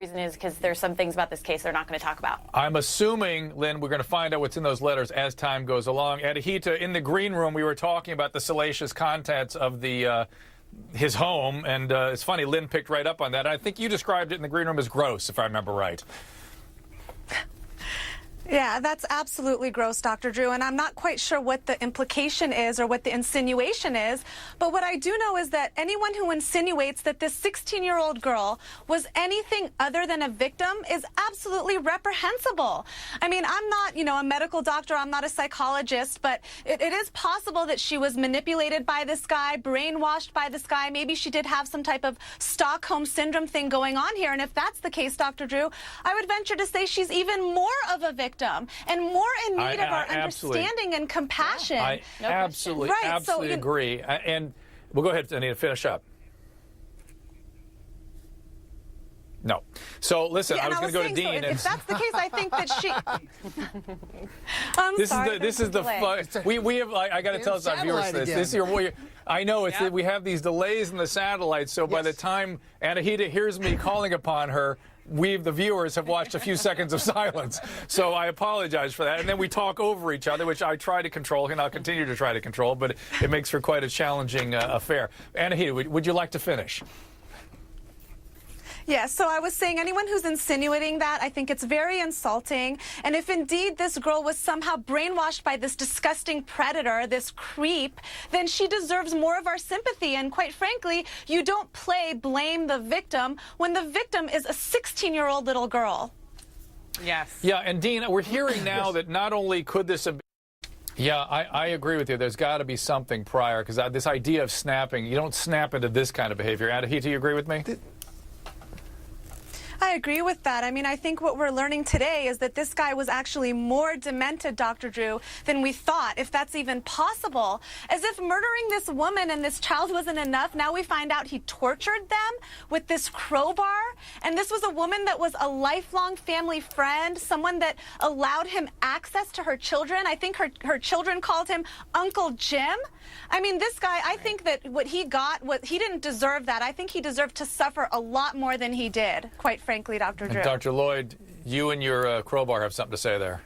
reason is because there's some things about this case they're not going to talk about. I'm assuming, Lynn, we're going to find out what's in those letters as time goes along. Anahita, in the green room, we were talking about the salacious contents of the his home, and it's funny, Lynn picked right up on that. I think you described it in the green room as gross, if I remember right. Yeah, that's absolutely gross, Dr. Drew, and I'm not quite sure what the implication is or what the insinuation is, but what I do know is that anyone who insinuates that this 16-year-old girl was anything other than a victim is absolutely reprehensible. I mean, I'm not, a medical doctor, I'm not a psychologist, but it is possible that she was manipulated by this guy, brainwashed by this guy. Maybe she did have some type of Stockholm Syndrome thing going on here, and if that's the case, Dr. Drew, I would venture to say she's even more of a victim and more in need of our understanding and compassion. I absolutely agree. And we'll go ahead, Anita, finish up. No. So listen, I was going to go to Dean. So if that's the case, I think that she. This is the fun. We have. I got to tell our viewers this. This is your. I know it's. We have these delays in the satellite. So by the time Anahita hears me calling upon her, the viewers have watched a few seconds of silence. So I apologize for that. And then we talk over each other, which I try to control, and I'll continue to try to control. But it makes for quite a challenging affair. Anahita, would you like to finish? Yes, so I was saying anyone who's insinuating that, I think it's very insulting. And if indeed this girl was somehow brainwashed by this disgusting predator, this creep, then she deserves more of our sympathy. And quite frankly, you don't blame the victim when the victim is a 16-year-old little girl. Yes. Yeah, and Dean, we're hearing now that not only could this have been... Yeah, I agree with you. There's got to be something prior, because this idea of snapping, you don't snap into this kind of behavior. Anahita, you agree with me? I agree with that. I mean, I think what we're learning today is that this guy was actually more demented, Dr. Drew, than we thought, if that's even possible. As if murdering this woman and this child wasn't enough, now we find out he tortured them with this crowbar. And this was a woman that was a lifelong family friend, someone that allowed him access to her children. I think her children called him Uncle Jim. I mean, this guy, I think that what he got, he didn't deserve that. I think he deserved to suffer a lot more than he did, quite frankly, Dr. Drew. And Dr. Lloyd, you and your crowbar have something to say there.